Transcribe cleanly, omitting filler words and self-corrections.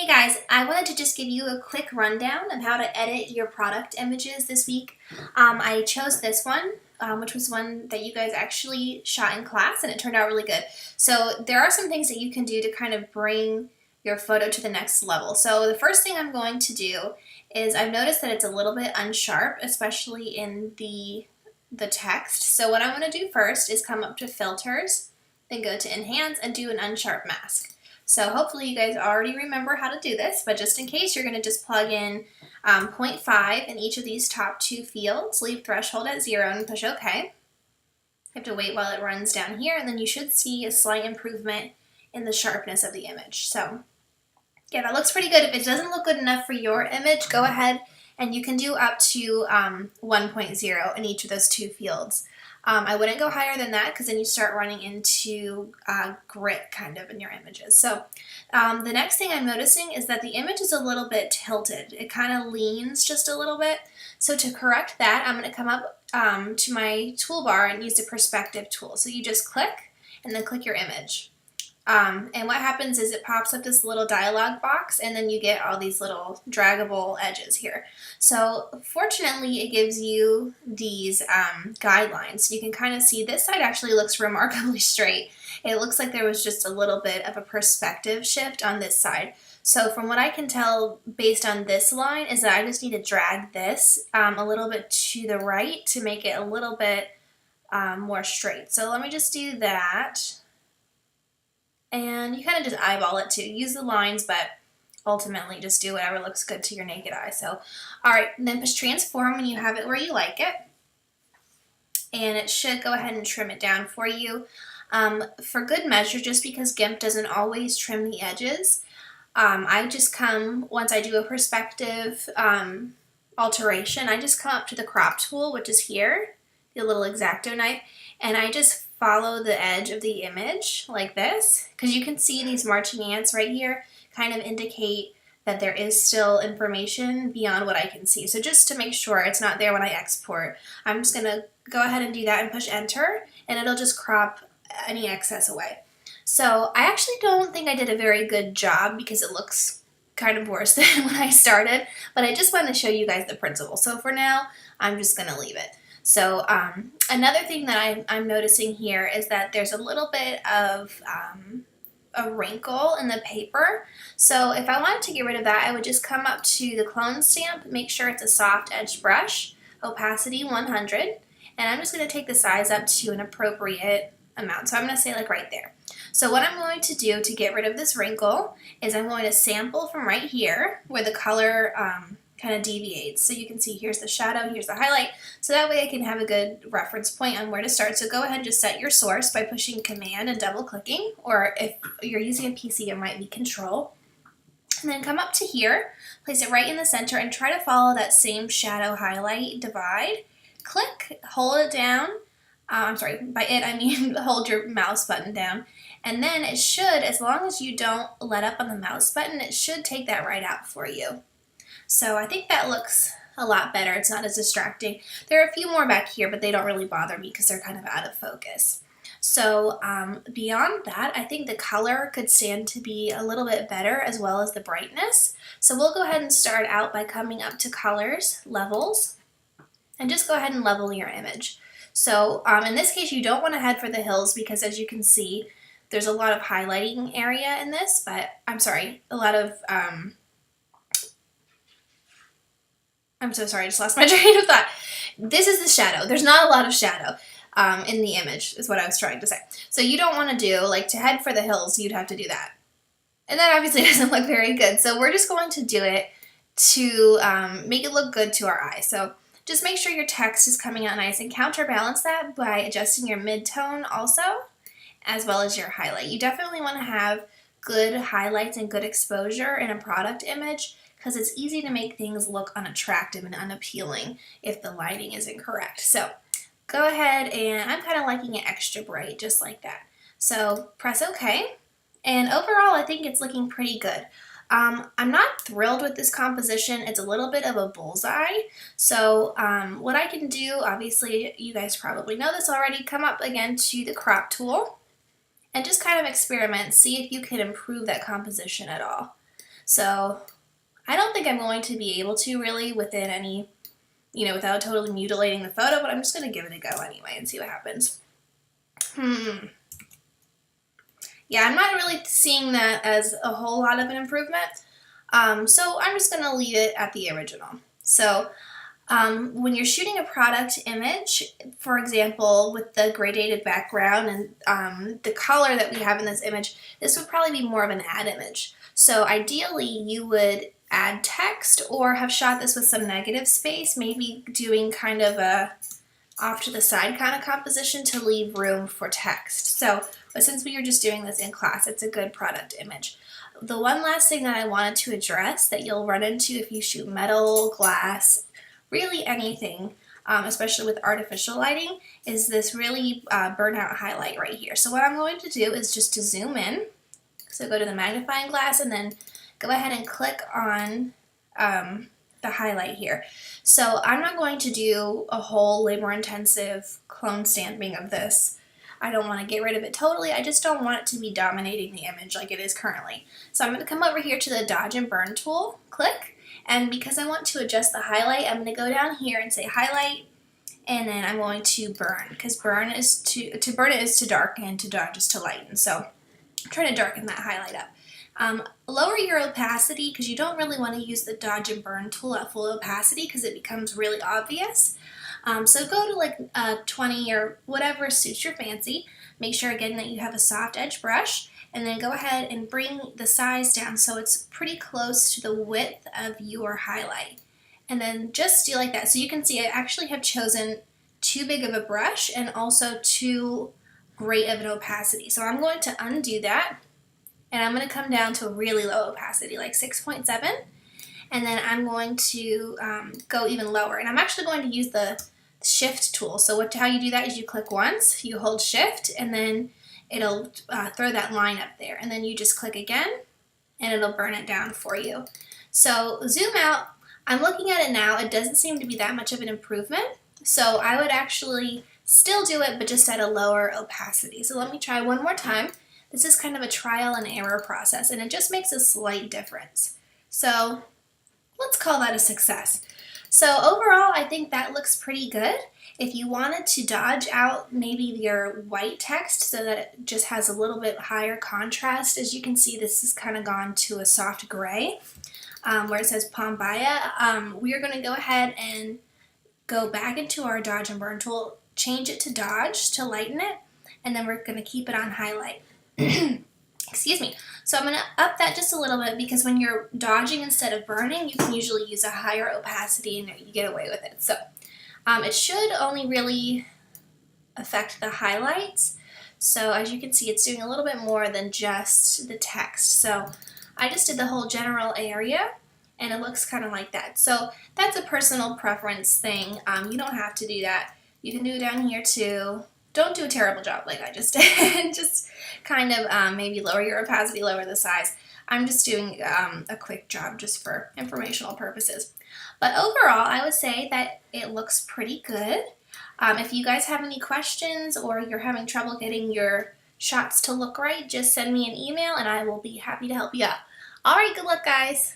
Hey guys, I wanted to just give you a quick rundown of how to edit your product images this week. I chose this one, which was one that you guys actually shot in class, and it turned out really good. So there are some things that you can do to kind of bring your photo to the next level. So the first thing I'm going to do is I've noticed that it's a little bit unsharp, especially in the text. So what I want to do first is come up to Filters, then go to Enhance and do an unsharp mask. So hopefully you guys already remember how to do this, but just in case, you're going to just plug in 0.5 in each of these top two fields, leave threshold at 0 and push OK. You have to wait while it runs down here, and then you should see a slight improvement in the sharpness of the image. So yeah, that looks pretty good. If it doesn't look good enough for your image, go ahead and you can do up to 1.0 in each of those two fields. I wouldn't go higher than that because then you start running into grit kind of in your images. So the next thing I'm noticing is that the image is a little bit tilted. It kind of leans just a little bit. So to correct that, I'm going to come up to my toolbar and use the perspective tool. So you just click and then click your image. And what happens is it pops up this little dialog box, and then you get all these little draggable edges here. So fortunately, it gives you these guidelines. You can kind of see this side actually looks remarkably straight. It looks like there was just a little bit of a perspective shift on this side. So from what I can tell based on this line is that I just need to drag this a little bit to the right to make it a little bit more straight. So let me just do that. And you kind of just eyeball it too. Use the lines, but ultimately just do whatever looks good to your naked eye. So, all right, then push transform when you have it where you like it. And it should go ahead and trim it down for you. For good measure, just because GIMP doesn't always trim the edges, I just come, once I do a perspective alteration, I just come up to the crop tool, which is here, the little X-Acto knife, and I just follow the edge of the image like this, because you can see these marching ants right here kind of indicate that there is still information beyond what I can see. So just to make sure it's not there when I export, I'm just going to go ahead and do that and push enter, and it'll just crop any excess away. So I actually don't think I did a very good job because it looks kind of worse than when I started, but I just wanted to show you guys the principle. So for now, I'm just going to leave it. So another thing that I'm noticing here is that there's a little bit of a wrinkle in the paper. So if I wanted to get rid of that, I would just come up to the clone stamp, make sure it's a soft edge brush, opacity 100, and I'm just going to take the size up to an appropriate amount. So I'm going to say like right there. So what I'm going to do to get rid of this wrinkle is I'm going to sample from right here where the color kind of deviates. So you can see here's the shadow, here's the highlight. So that way I can have a good reference point on where to start. So go ahead and just set your source by pushing Command and double clicking, or if you're using a PC, it might be Control. And then come up to here, place it right in the center, and try to follow that same shadow highlight divide. Click, hold it down. I'm sorry, by it I mean hold your mouse button down. And then it should, as long as you don't let up on the mouse button, it should take that right out for you. So I think that looks a lot better. It's not as distracting. There are a few more back here, but they don't really bother me because they're kind of out of focus. So beyond that, I think the color could stand to be a little bit better, as well as the brightness. So we'll go ahead and start out by coming up to Colors, Levels, and just go ahead and level your image. So in this case, you don't want to head for the hills because, as you can see, there's a lot of highlighting area in this, but I'm sorry, a lot of I'm so sorry, I just lost my train of thought. This is the shadow. There's not a lot of shadow in the image, is what I was trying to say. So you don't want to do, like, to head for the hills, you'd have to do that. And that obviously doesn't look very good. So we're just going to do it to make it look good to our eye. So just make sure your text is coming out nice, and counterbalance that by adjusting your mid-tone also, as well as your highlight. You definitely want to have good highlights and good exposure in a product image, because it's easy to make things look unattractive and unappealing if the lighting isn't correct. So go ahead, and I'm kind of liking it extra bright, just like that. So press OK, and overall I think it's looking pretty good. I'm not thrilled with this composition. It's a little bit of a bullseye. So what I can do, obviously you guys probably know this already, come up again to the crop tool and just kind of experiment, see if you can improve that composition at all. So I don't think I'm going to be able to really within any, without totally mutilating the photo, but I'm just going to give it a go anyway and see what happens. Yeah, I'm not really seeing that as a whole lot of an improvement. So I'm just going to leave it at the original. So when you're shooting a product image, for example, with the gradated background and the color that we have in this image, this would probably be more of an ad image. So ideally, you would add text or have shot this with some negative space, maybe doing kind of a off to the side kind of composition to leave room for text. So, but since we were just doing this in class, it's a good product image. The one last thing that I wanted to address that you'll run into if you shoot metal, glass, really anything, especially with artificial lighting, is this really burnout highlight right here. So what I'm going to do is just to zoom in. So go to the magnifying glass and then go ahead and click on the highlight here. So I'm not going to do a whole labor-intensive clone stamping of this. I don't want to get rid of it totally. I just don't want it to be dominating the image like it is currently. So I'm going to come over here to the Dodge and Burn tool, click, and because I want to adjust the highlight, I'm going to go down here and say highlight, and then I'm going to burn, because burn is to burn it is to darken and to dodge is to lighten. So I'm trying to darken that highlight up. Lower your opacity because you don't really want to use the Dodge and Burn tool at full opacity because it becomes really obvious. So go to like 20 or whatever suits your fancy. Make sure again that you have a soft edge brush, and then go ahead and bring the size down so it's pretty close to the width of your highlight. And then just do like that. So you can see I actually have chosen too big of a brush and also too great of an opacity. So I'm going to undo that. And I'm going to come down to a really low opacity, like 6.7. And then I'm going to go even lower. And I'm actually going to use the Shift tool. So how you do that is you click once, you hold Shift, and then it'll throw that line up there. And then you just click again, and it'll burn it down for you. So zoom out. I'm looking at it now. It doesn't seem to be that much of an improvement. So I would actually still do it, but just at a lower opacity. So let me try one more time. This is kind of a trial and error process, and it just makes a slight difference. So let's call that a success. So overall, I think that looks pretty good. If you wanted to dodge out maybe your white text so that it just has a little bit higher contrast, as you can see, this has kind of gone to a soft gray where it says Pombaya. We are going to go ahead and go back into our Dodge and Burn tool, change it to Dodge to lighten it, and then we're going to keep it on highlight. Excuse me. So I'm going to up that just a little bit because when you're dodging instead of burning, you can usually use a higher opacity and you get away with it. So it should only really affect the highlights. So as you can see, it's doing a little bit more than just the text. So I just did the whole general area, and it looks kind of like that. So that's a personal preference thing. You don't have to do that. You can do it down here too. Don't do a terrible job like I just did. Just kind of maybe lower your opacity, lower the size. I'm just doing a quick job just for informational purposes. But overall, I would say that it looks pretty good. If you guys have any questions or you're having trouble getting your shots to look right, just send me an email and I will be happy to help you out. All right, good luck, guys.